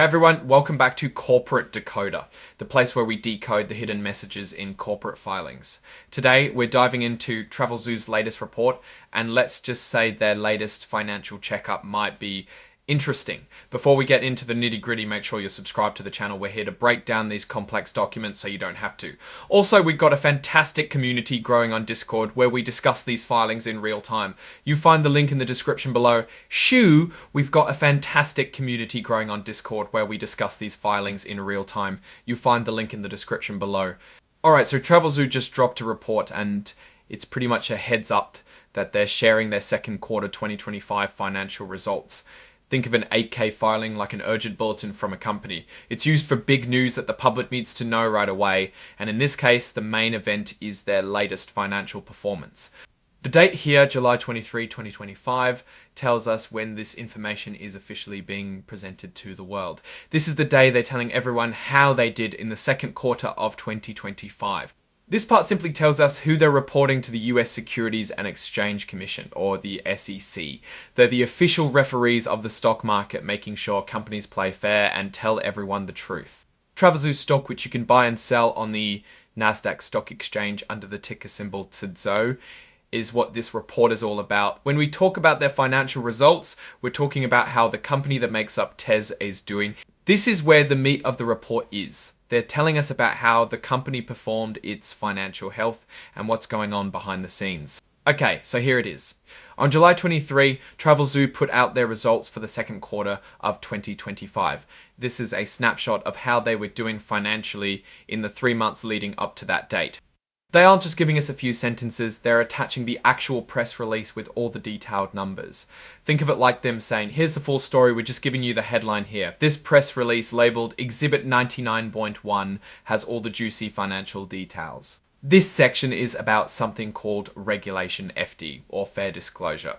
Hey everyone, welcome back to Corporate Decoder, the place where we decode the hidden messages in corporate filings. Today, we're diving into Travelzoo's latest report, and let's just say their latest financial checkup might be interesting. Before we get into the nitty-gritty, make sure you're subscribed to the channel. We're here to break down these complex documents so you don't have to. Also, we've got a fantastic community growing on Discord where we discuss these filings in real time. You find the link in the description below. Shoo, we've got a fantastic community growing on Discord where we discuss these filings in real time. You find the link in the description below. Alright, so Travelzoo just dropped a report and it's pretty much a heads up that they're sharing their second quarter 2025 financial results. Think of an 8K filing like an urgent bulletin from a company. It's used for big news that the public needs to know right away, and in this case, the main event is their latest financial performance. The date here, July 23, 2025, tells us when this information is officially being presented to the world. This is the day they're telling everyone how they did in the second quarter of 2025. This part simply tells us who they're reporting to the US Securities and Exchange Commission, or the SEC. They're the official referees of the stock market, making sure companies play fair and tell everyone the truth. Travelzoo stock, which you can buy and sell on the Nasdaq Stock Exchange under the ticker symbol TZO, is what this report is all about. When we talk about their financial results, we're talking about how the company that makes up TEZ is doing. This is where the meat of the report is. They're telling us about how the company performed, its financial health, and what's going on behind the scenes. Okay, so here it is. On July 23, Travelzoo put out their results for the second quarter of 2025. This is a snapshot of how they were doing financially in the 3 months leading up to that date. They aren't just giving us a few sentences, they're attaching the actual press release with all the detailed numbers. Think of it like them saying, here's the full story, we're just giving you the headline here. This press release labeled Exhibit 99.1 has all the juicy financial details. This section is about something called Regulation FD, or Fair Disclosure.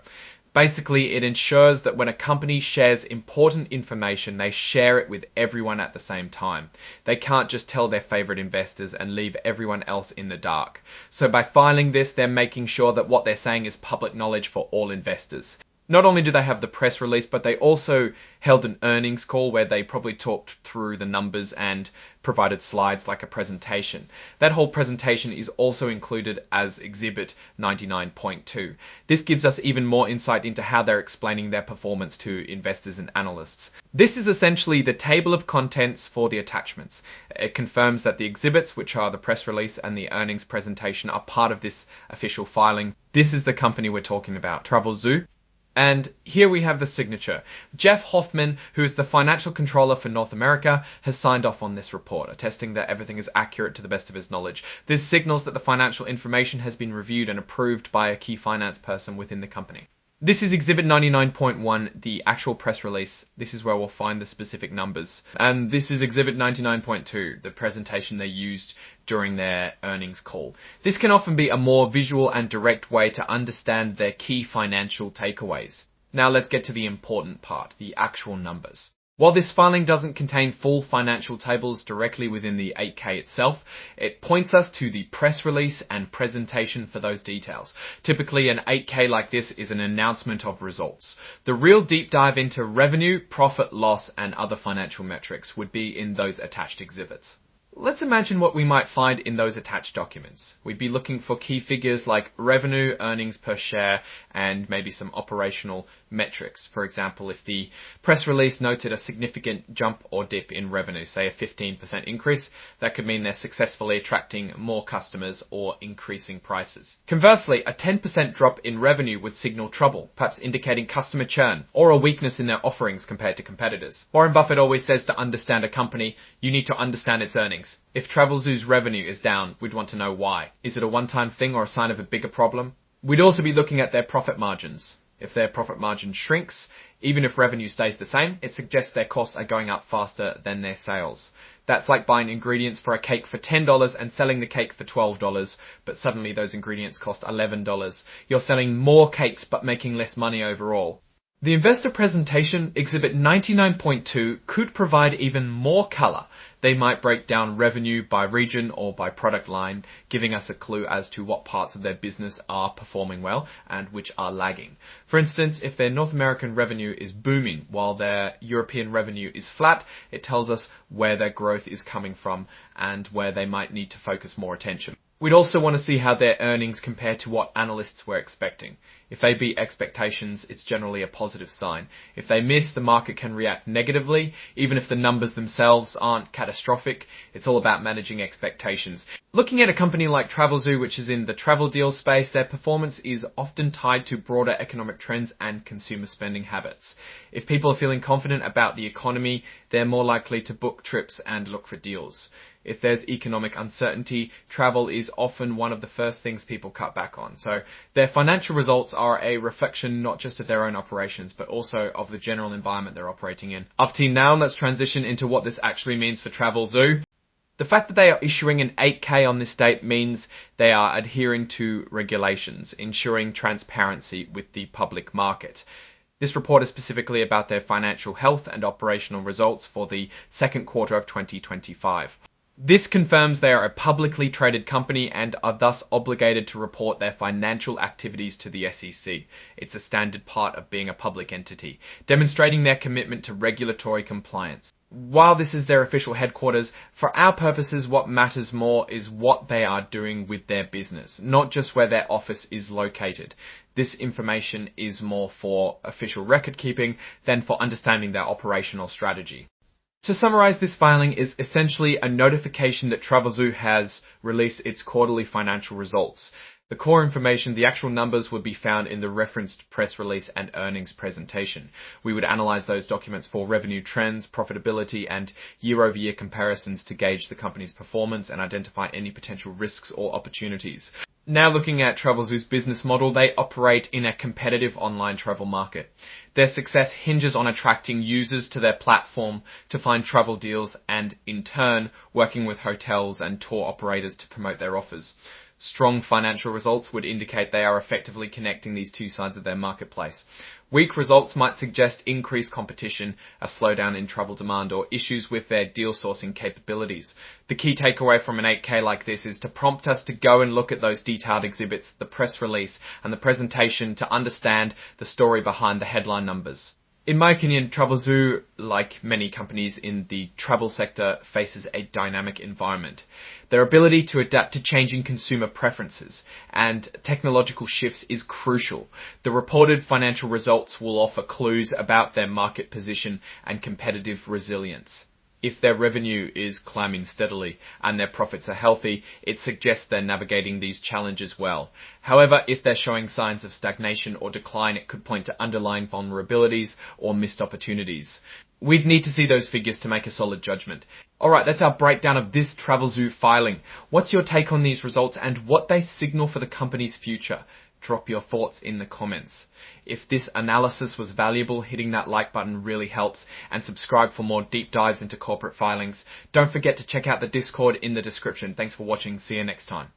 Basically, it ensures that when a company shares important information, they share it with everyone at the same time. They can't just tell their favorite investors and leave everyone else in the dark. So by filing this, they're making sure that what they're saying is public knowledge for all investors. Not only do they have the press release, but they also held an earnings call where they probably talked through the numbers and provided slides like a presentation. That whole presentation is also included as Exhibit 99.2. This gives us even more insight into how they're explaining their performance to investors and analysts. This is essentially the table of contents for the attachments. It confirms that the exhibits, which are the press release and the earnings presentation, are part of this official filing. This is the company we're talking about, Travelzoo. And here we have the signature. Jeff Hoffman, who is the financial controller for North America, has signed off on this report, attesting that everything is accurate to the best of his knowledge. This signals that the financial information has been reviewed and approved by a key finance person within the company. This is Exhibit 99.1, the actual press release. This is where we'll find the specific numbers. And this is Exhibit 99.2, the presentation they used during their earnings call. This can often be a more visual and direct way to understand their key financial takeaways. Now let's get to the important part, the actual numbers. While this filing doesn't contain full financial tables directly within the 8K itself, it points us to the press release and presentation for those details. Typically, an 8K like this is an announcement of results. The real deep dive into revenue, profit, loss, and other financial metrics would be in those attached exhibits. Let's imagine what we might find in those attached documents. We'd be looking for key figures like revenue, earnings per share, and maybe some operational metrics. For example, if the press release noted a significant jump or dip in revenue, say a 15% increase, that could mean they're successfully attracting more customers or increasing prices. Conversely, a 10% drop in revenue would signal trouble, perhaps indicating customer churn or a weakness in their offerings compared to competitors. Warren Buffett always says to understand a company, you need to understand its earnings. If Travelzoo's revenue is down, we'd want to know why. Is it a one-time thing or a sign of a bigger problem? We'd also be looking at their profit margins. If their profit margin shrinks, even if revenue stays the same, it suggests their costs are going up faster than their sales. That's like buying ingredients for a cake for $10 and selling the cake for $12, but suddenly those ingredients cost $11. You're selling more cakes but making less money overall. The investor presentation, Exhibit 99.2, could provide even more color. They might break down revenue by region or by product line, giving us a clue as to what parts of their business are performing well and which are lagging. For instance, if their North American revenue is booming while their European revenue is flat, it tells us where their growth is coming from and where they might need to focus more attention. We'd also want to see how their earnings compare to what analysts were expecting. If they beat expectations, it's generally a positive sign. If they miss, the market can react negatively, even if the numbers themselves aren't catastrophic. It's all about managing expectations. Looking at a company like Travelzoo, which is in the travel deal space, their performance is often tied to broader economic trends and consumer spending habits. If people are feeling confident about the economy, they're more likely to book trips and look for deals. If there's economic uncertainty, travel is often one of the first things people cut back on. So their financial results are a reflection not just of their own operations, but also of the general environment they're operating in. Up to now, let's transition into what this actually means for Travelzoo. The fact that they are issuing an 8K on this date means they are adhering to regulations, ensuring transparency with the public market. This report is specifically about their financial health and operational results for the second quarter of 2025. This confirms they are a publicly traded company and are thus obligated to report their financial activities to the SEC. It's a standard part of being a public entity, demonstrating their commitment to regulatory compliance. While this is their official headquarters, for our purposes, what matters more is what they are doing with their business, not just where their office is located. This information is more for official record keeping than for understanding their operational strategy. To summarize, this filing is essentially a notification that Travelzoo has released its quarterly financial results. The core information, the actual numbers, would be found in the referenced press release and earnings presentation. We would analyze those documents for revenue trends, profitability, and year-over-year comparisons to gauge the company's performance and identify any potential risks or opportunities. Now looking at Travelzoo's business model, they operate in a competitive online travel market. Their success hinges on attracting users to their platform to find travel deals and, in turn, working with hotels and tour operators to promote their offers. Strong financial results would indicate they are effectively connecting these two sides of their marketplace. Weak results might suggest increased competition, a slowdown in travel demand, or issues with their deal sourcing capabilities. The key takeaway from an 8K like this is to prompt us to go and look at those detailed exhibits, the press release, and the presentation to understand the story behind the headline numbers. In my opinion, Travelzoo, like many companies in the travel sector, faces a dynamic environment. Their ability to adapt to changing consumer preferences and technological shifts is crucial. The reported financial results will offer clues about their market position and competitive resilience. If their revenue is climbing steadily and their profits are healthy, it suggests they're navigating these challenges well. However, if they're showing signs of stagnation or decline, it could point to underlying vulnerabilities or missed opportunities. We'd need to see those figures to make a solid judgment. Alright, that's our breakdown of this Travelzoo filing. What's your take on these results and what they signal for the company's future? Drop your thoughts in the comments. If this analysis was valuable, hitting that like button really helps, and subscribe for more deep dives into corporate filings. Don't forget to check out the Discord in the description. Thanks for watching. See you next time.